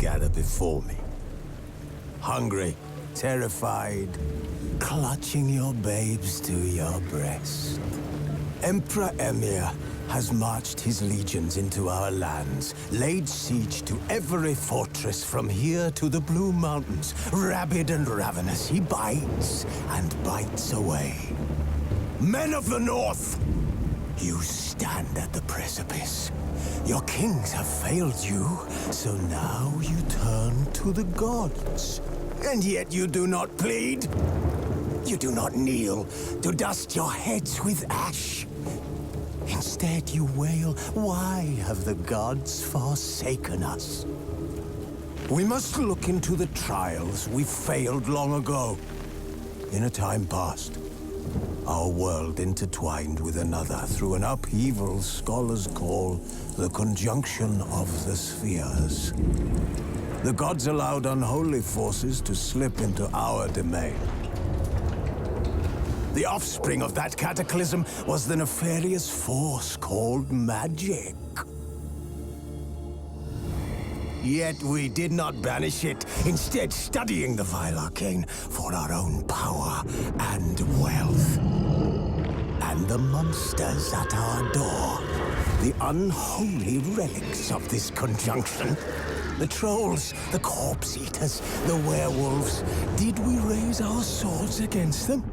gather before me. Hungry, terrified, clutching your babes to your breast. Emperor Emir has marched his legions into our lands, laid siege to every fortress from here to the Blue Mountains. Rabid and ravenous, he bites and bites away. Men of the North, you stand at the precipice. Your kings have failed you, so now you turn to the gods. And yet you do not plead. You do not kneel to dust your heads with ash. Instead you wail, why have the gods forsaken us? We must look into the trials we failed long ago. In a time past, our world intertwined with another through an upheaval scholars call the conjunction of the spheres. The gods allowed unholy forces to slip into our domain. The offspring of that cataclysm was the nefarious force called magic. Yet we did not banish it, instead studying the vile arcane for our own power and wealth. And the monsters at our door, the unholy relics of this conjunction. The trolls, the corpse-eaters, the werewolves. Did we raise our swords against them?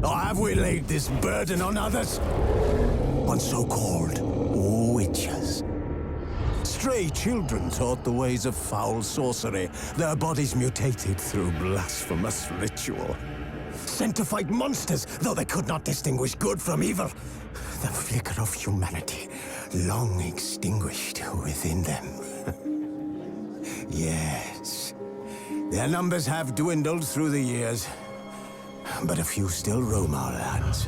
Or have we laid this burden on others? On so-called witches. Stray children taught the ways of foul sorcery, their bodies mutated through blasphemous ritual. Sent to fight monsters, though they could not distinguish good from evil. The flicker of humanity, long extinguished within them. Yes, their numbers have dwindled through the years. But a few still roam our lands,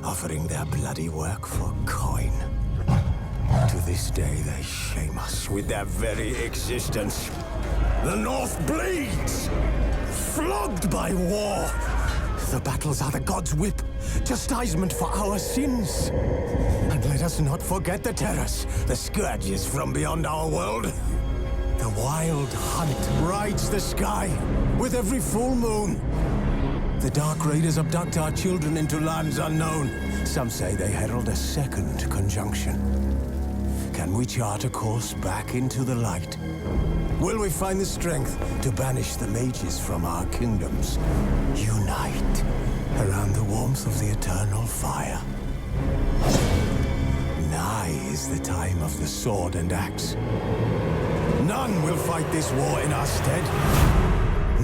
offering their bloody work for coin. To this day, they shame us with their very existence. The North bleeds, flogged by war. The battles are the gods' whip, chastisement for our sins. And let us not forget the terrors, the scourges from beyond our world. The wild hunt rides the sky with every full moon. The Dark Raiders abduct our children into lands unknown. Some say they herald a second conjunction. Can we chart a course back into the light? Will we find the strength to banish the mages from our kingdoms? Unite around the warmth of the eternal fire. Nigh is the time of the sword and axe. None will fight this war in our stead.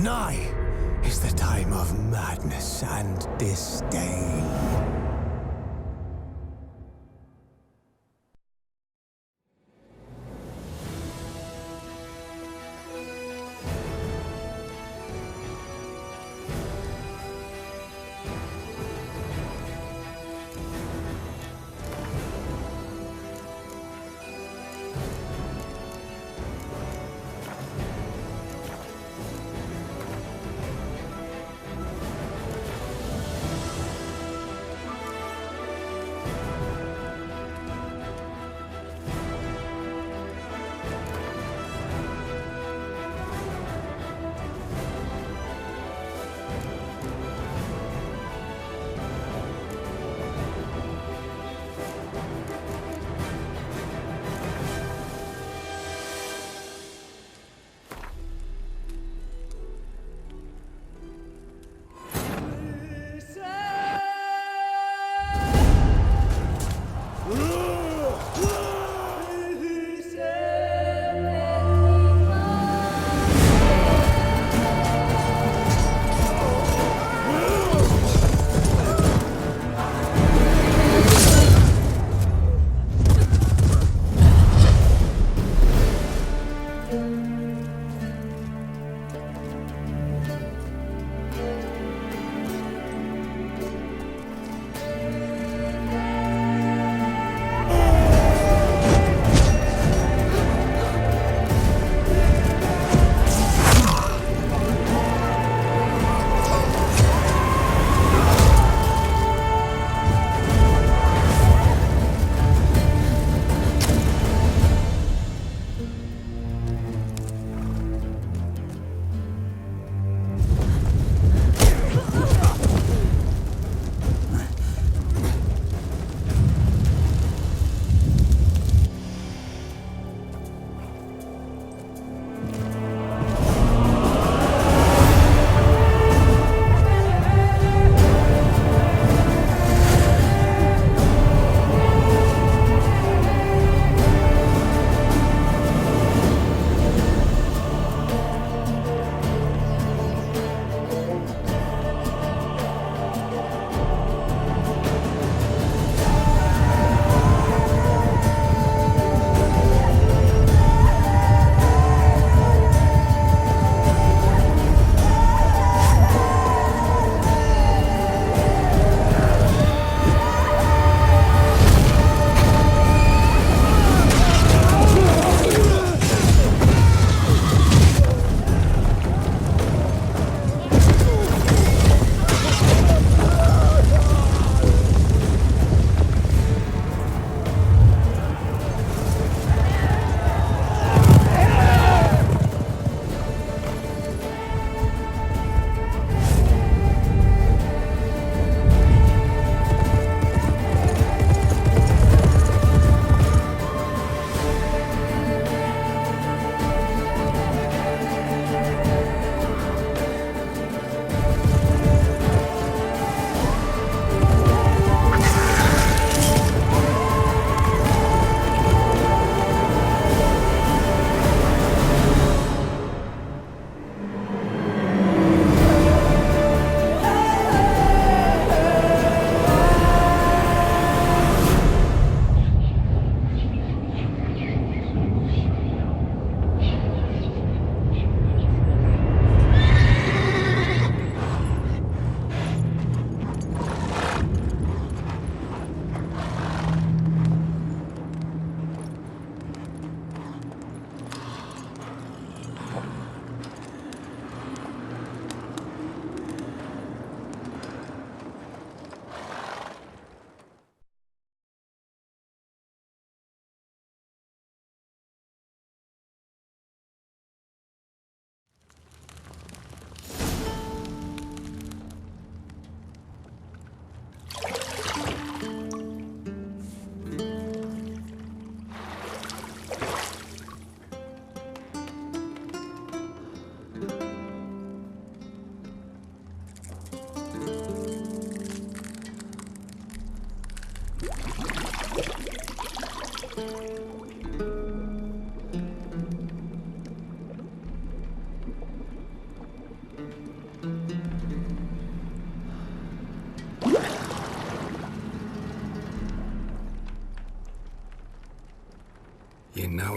Nigh is the time of madness and disdain.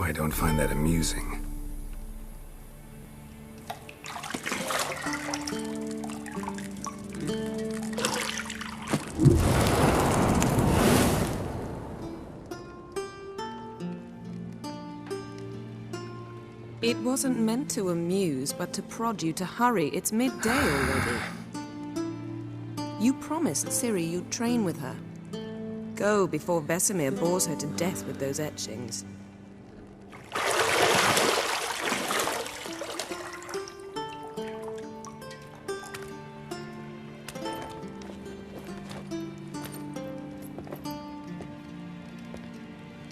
I don't find that amusing. It wasn't meant to amuse, but to prod you to hurry. It's midday already. You promised Ciri you'd train with her. Go before Vesemir bores her to death with those etchings.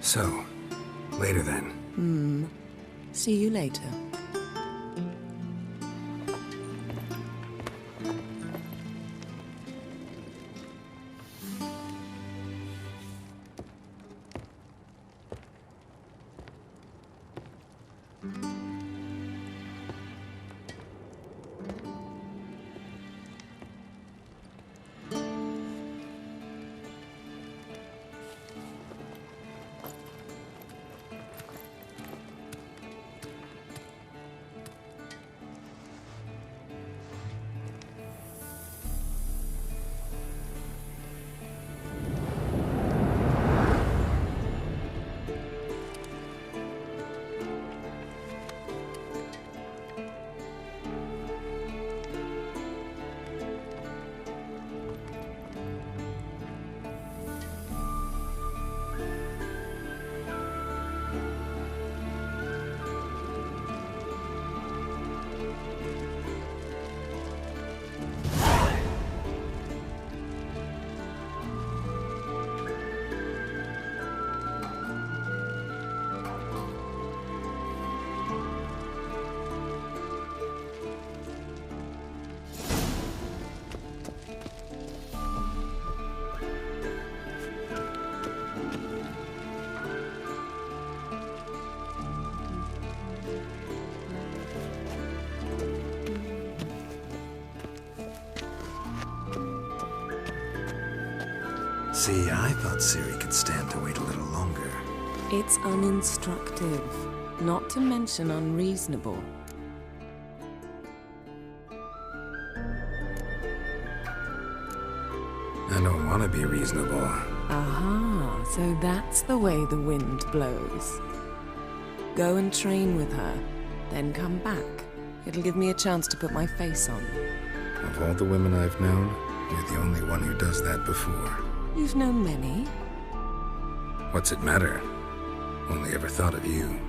So, later then. See you later. See, I thought Ciri could stand to wait a little longer. It's uninstructive, not to mention unreasonable. I don't want to be reasonable. Aha, so that's the way the wind blows. Go and train with her, then come back. It'll give me a chance to put my face on. Of all the women I've known, you're the only one who does that before. You've known many. What's it matter? Only ever thought of you.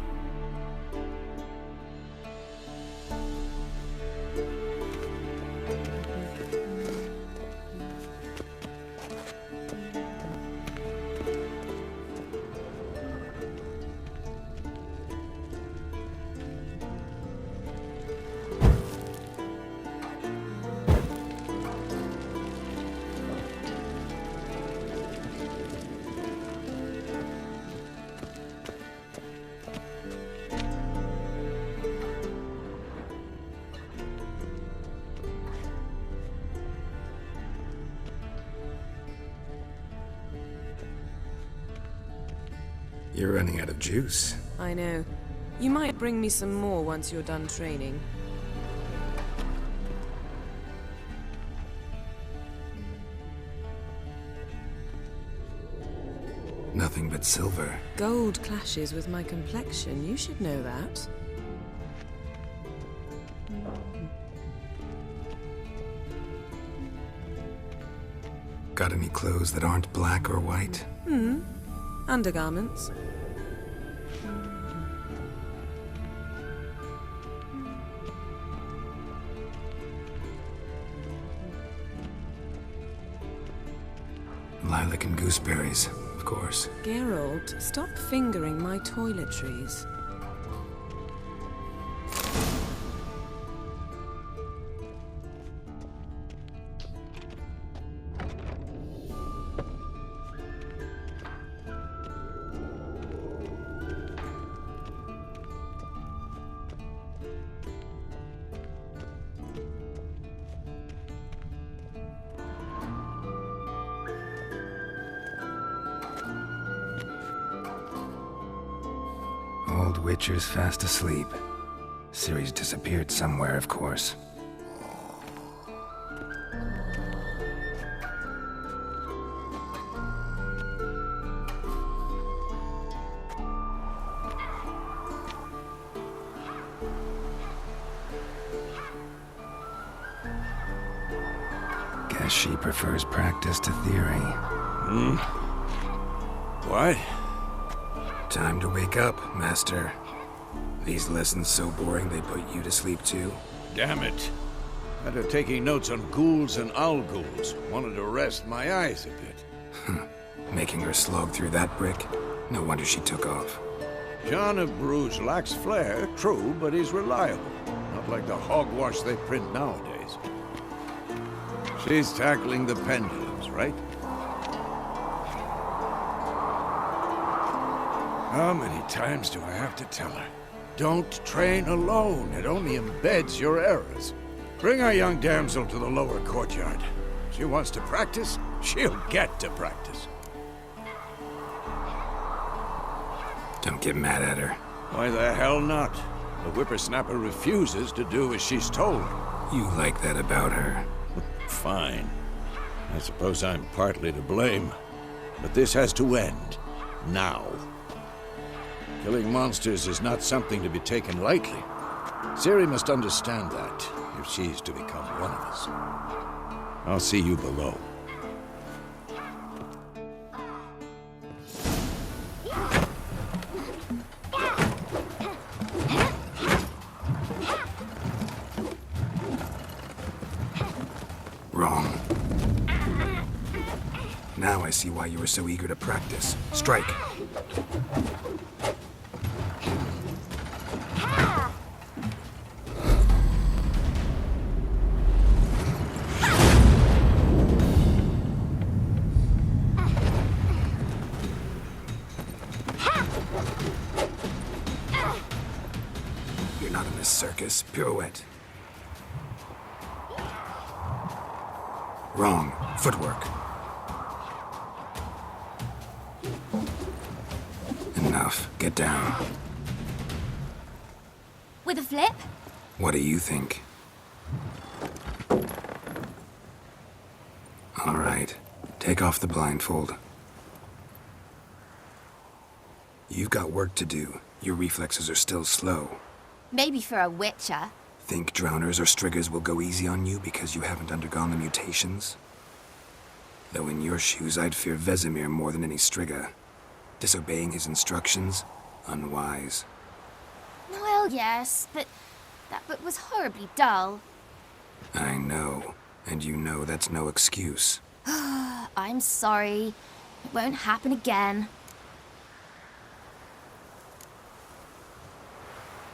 You're running out of juice. I know. You might bring me some more once you're done training. Nothing but silver. Gold clashes with my complexion. You should know that. Got any clothes that aren't black or white? Undergarments. Lilac and gooseberries, of course. Geralt, stop fingering my toiletries. old Witcher's fast asleep. Ciri's disappeared somewhere, of course. Guess she prefers practice to theory. What? Time to wake up, Master. These lessons so boring they put you to sleep too? Damn it. After taking notes on ghouls and owl-ghouls, wanted to rest my eyes a bit. Making her slog through that brick? No wonder she took off. John of Bruges lacks flair, true, but he's reliable. Not like the hogwash they print nowadays. She's tackling the pendulums, right? How many times do I have to tell her? Don't train alone. It only embeds your errors. Bring our young damsel to the lower courtyard. She wants to practice, she'll get to practice. Don't get mad at her. Why the hell not? The whippersnapper refuses to do as she's told. You like that about her. Fine. I suppose I'm partly to blame. But this has to end. Now. Killing monsters is not something to be taken lightly. Ciri must understand that, if she's to become one of us. I'll see you below. Wrong. Now I see why you were so eager to practice. Strike. You're not in this circus. Pirouette. Wrong. Footwork. Enough. Get down. With a flip? What do you think? All right. Take off the blindfold. You've got work to do. Your reflexes are still slow. Maybe for a witcher. Think drowners or striggers will go easy on you because you haven't undergone the mutations? Though in your shoes, I'd fear Vesemir more than any strigger. Disobeying his instructions? Unwise. Well, yes, but that book was horribly dull. I know. And you know that's no excuse. I'm sorry. It won't happen again.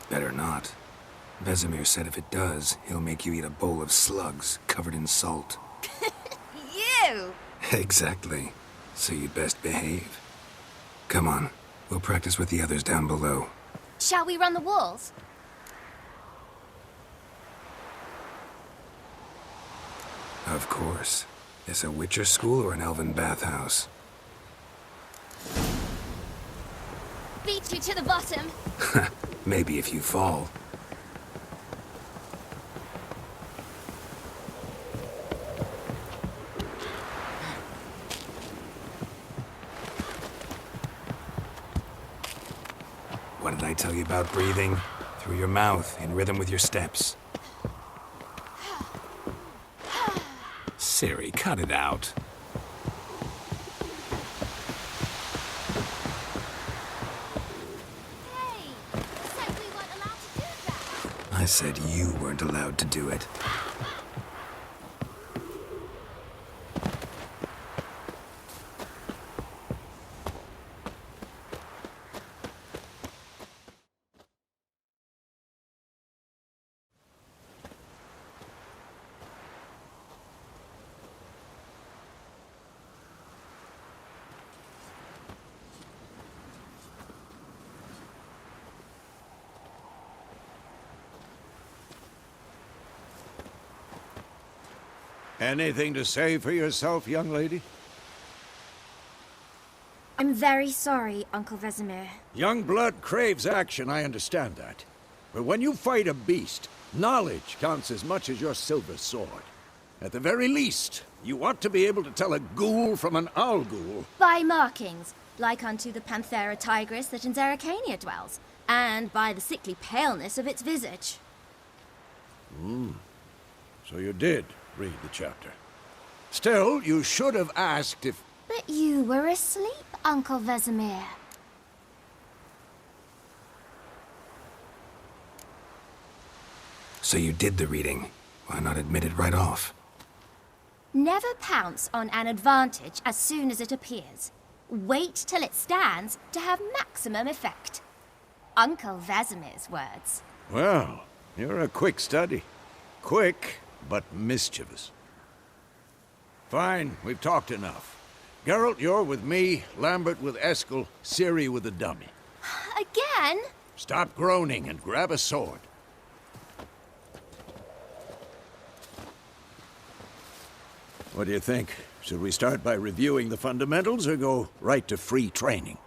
Better not. Vesemir said if it does, he'll make you eat a bowl of slugs covered in salt. You! Exactly. So you'd best behave. Come on. We'll practice with the others down below. Shall we run the walls? Of course. Is a Witcher school or an elven bathhouse? Beat you to the bottom. Maybe if you fall. What did I tell you about breathing? Through your mouth, in rhythm with your steps. Ciri, cut it out. Hey, you said we weren't allowed to do that. I said you weren't allowed to do it. Anything to say for yourself, young lady? I'm very sorry, Uncle Vesemir. Young blood craves action, I understand that. But when you fight a beast, knowledge counts as much as your silver sword. At the very least, you ought to be able to tell a ghoul from an owl ghoul. By markings, like unto the Panthera tigris that in Zeracania dwells, and by the sickly paleness of its visage. So you did read the chapter. Still, you should have asked if... But you were asleep, Uncle Vesemir. So you did the reading. Why not admit it right off? Never pounce on an advantage as soon as it appears. Wait till it stands to have maximum effect. Uncle Vesemir's words. Well, you're a quick study. Quick, but mischievous. Fine, we've talked enough. Geralt, you're with me, Lambert with Eskel, Ciri with the dummy. Again? Stop groaning and grab a sword. What do you think? Should we start by reviewing the fundamentals or go right to free training?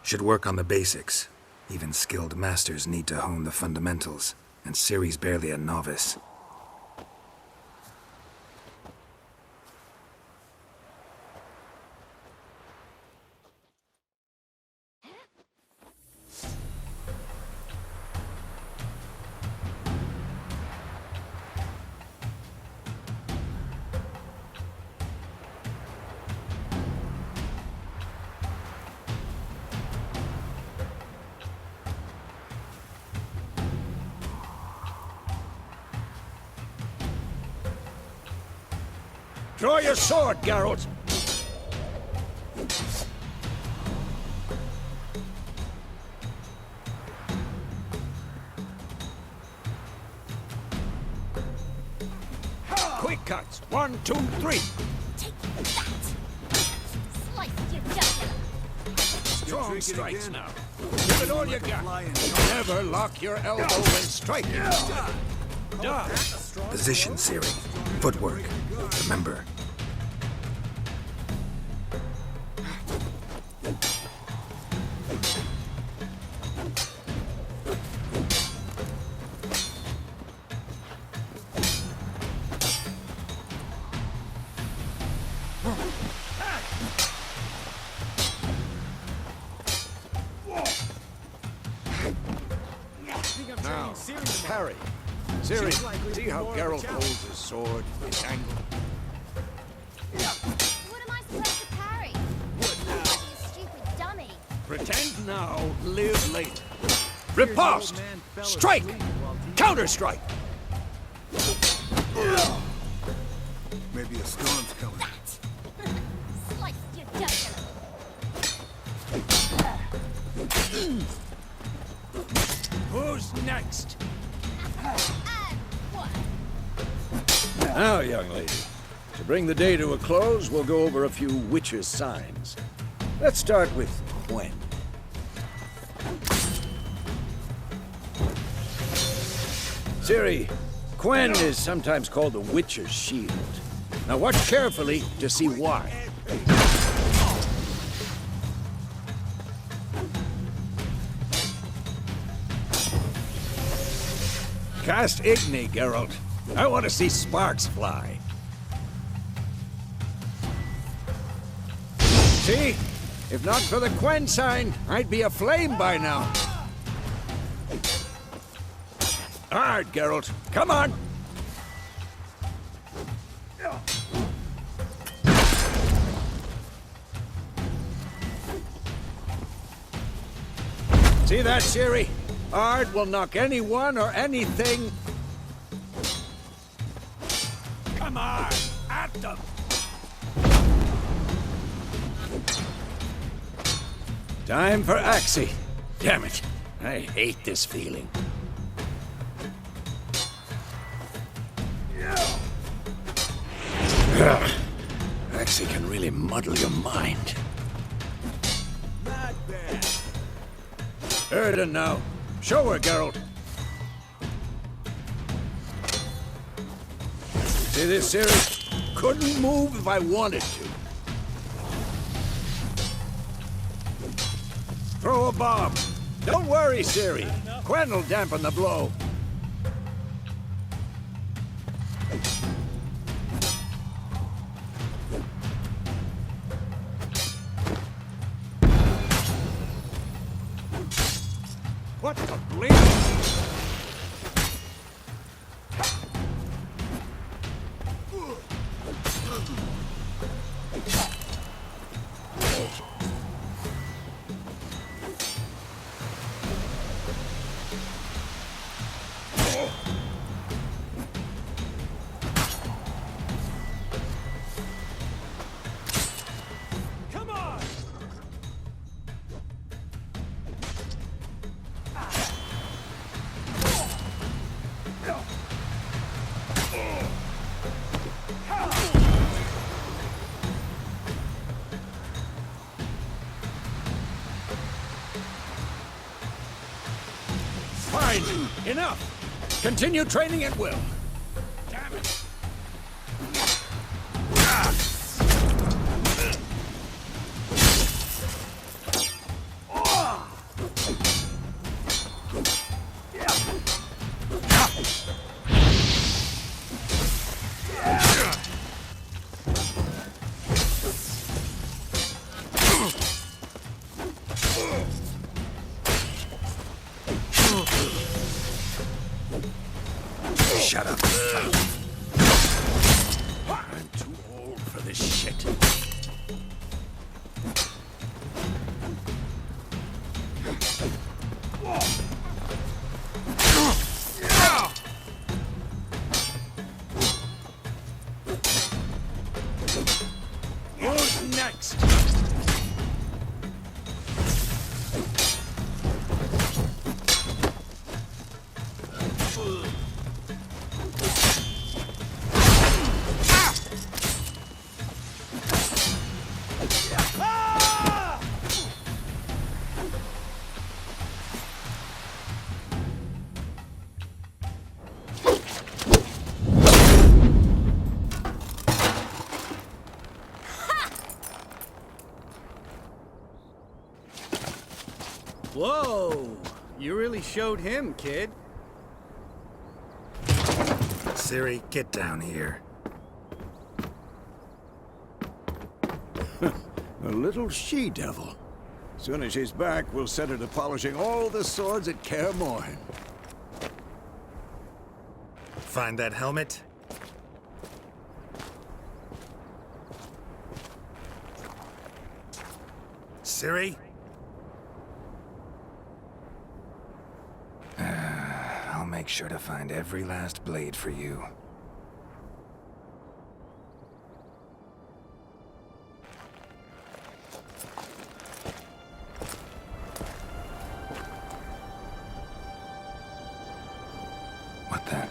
Should work on the basics. Even skilled masters need to hone the fundamentals, and Ciri's barely a novice. Draw your sword, Geralt! Quick cuts! 1, 2, 3! Take that! Slice your jugular! Strong strikes now. Give it all you got. Never lock your elbow when striking. Done. Position, Ciri. Footwork. Remember. Now, parry. Ciri, see how Geralt holds his sword, his angle? What am I supposed to parry? You stupid dummy. Pretend now, live later. Riposte! Strike! Counter-strike! Maybe a storm's coming. Slice your jugular. Who's next? And what? Now, young lady, to bring the day to a close, we'll go over a few witches' signs. Let's start with Quen. Ciri, Quen is sometimes called the Witcher's Shield. Now watch carefully to see why. Cast Igni, Geralt. I want to see sparks fly. See? If not for the Quen sign, I'd be aflame by now. Hard, Geralt. Come on! See that, Ciri? Ard will knock anyone or anything. Come on, at them! Time for Axie. Damn it, I hate this feeling. Axie can really muddle your mind. Not bad. Erden now. Show her, Geralt. See this, Siri? Couldn't move if I wanted to. Throw a bomb. Don't worry, Siri. Quen will dampen the blow. What the bleed? Fine! Enough! Continue training at will. Damn it! Shut up. I'm too old for this shit. Who's next? Whoa! You really showed him, kid. Ciri, get down here. A little she-devil. Soon as she's back, we'll set her to polishing all the swords at Kaer Morhen. Find that helmet? Ciri? I'll make sure to find every last blade for you. What the?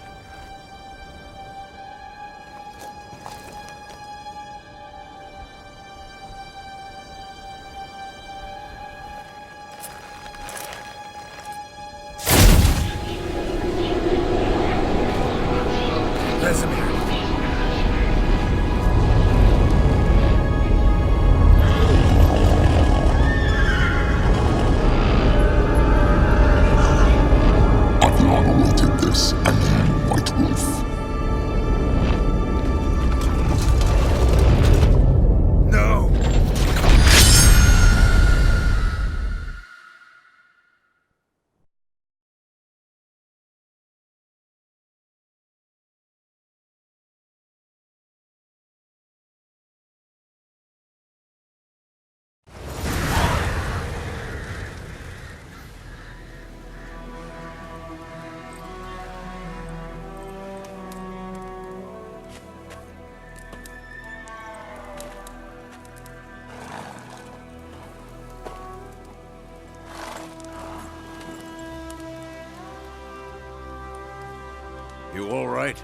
You all right?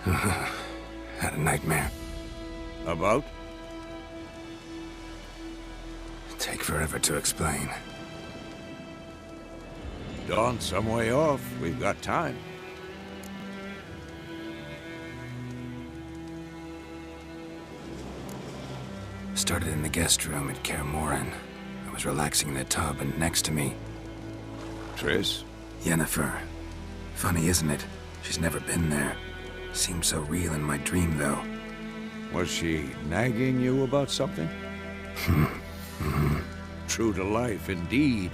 Had a nightmare. About? Take forever to explain. Dawn's some way off. We've got time. Started in the guest room at Kaer Morhen. I was relaxing in the tub, and next to me, Triss? Yennefer. Funny, isn't it? She's never been there. Seemed so real in my dream, though. Was she nagging you about something? True to life, indeed.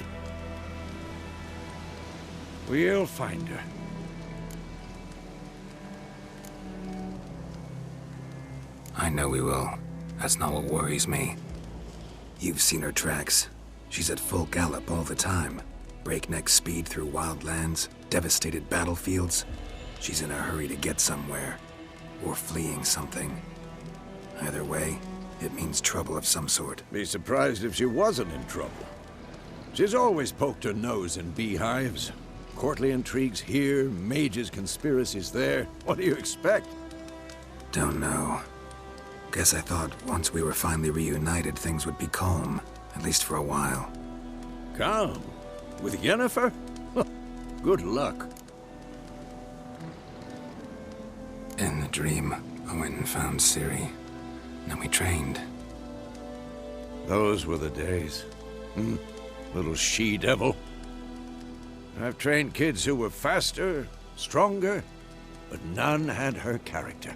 We'll find her. I know we will. That's not what worries me. You've seen her tracks. She's at full gallop all the time. Breakneck speed through wildlands, devastated battlefields. She's in a hurry to get somewhere. Or fleeing something. Either way, it means trouble of some sort. Be surprised if she wasn't in trouble. She's always poked her nose in beehives. Courtly intrigues here, mages' conspiracies there. What do you expect? Don't know. Guess I thought once we were finally reunited, things would be calm. At least for a while. Calm? With Yennefer? Good luck. In the dream, I went and found Ciri. Then we trained. Those were the days. Little she-devil. I've trained kids who were faster, stronger, but none had her character.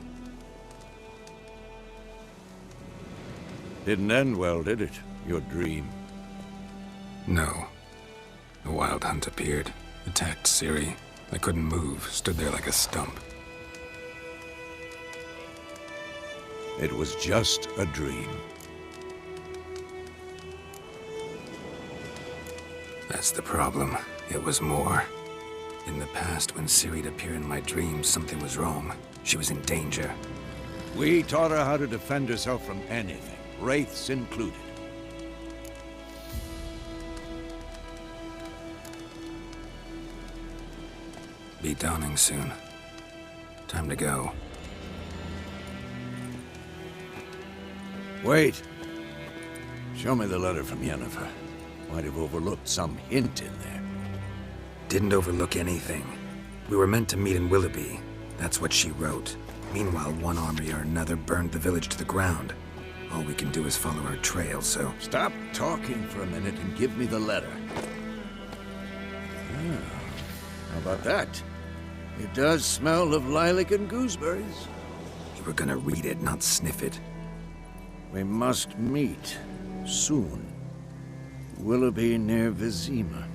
Didn't end well, did it? Your dream? No. The Wild Hunt appeared, attacked Ciri. I couldn't move, stood there like a stump. It was just a dream. That's the problem. It was more. In the past, when Ciri'd appear in my dreams, something was wrong. She was in danger. We taught her how to defend herself from anything, wraiths included. Be dawning soon. Time to go. Wait. Show me the letter from Yennefer. Might have overlooked some hint in there. Didn't overlook anything. We were meant to meet in Willoughby. That's what she wrote. Meanwhile, one army or another burned the village to the ground. All we can do is follow her trail, so... Stop talking for a minute and give me the letter. How about that? It does smell of lilac and gooseberries. You were gonna read it, not sniff it. We must meet. Soon. Willoughby near Vizima.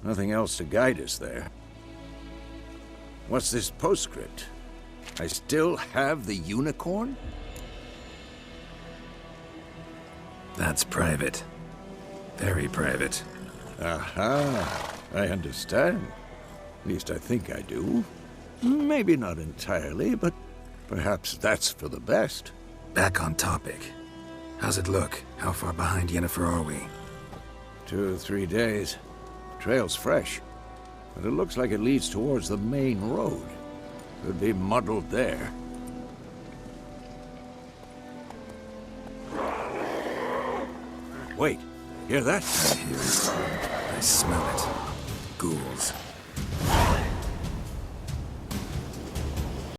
Nothing else to guide us there. What's this postscript? I still have the unicorn? That's private. Very private. Aha. I understand. At least I think I do. Maybe not entirely, but perhaps that's for the best. Back on topic. How's it look? How far behind Yennefer are we? 2 or 3 days. Trail's fresh, but it looks like it leads towards the main road. Could be muddled there. Wait, hear that? I hear it. I smell it. Ghouls.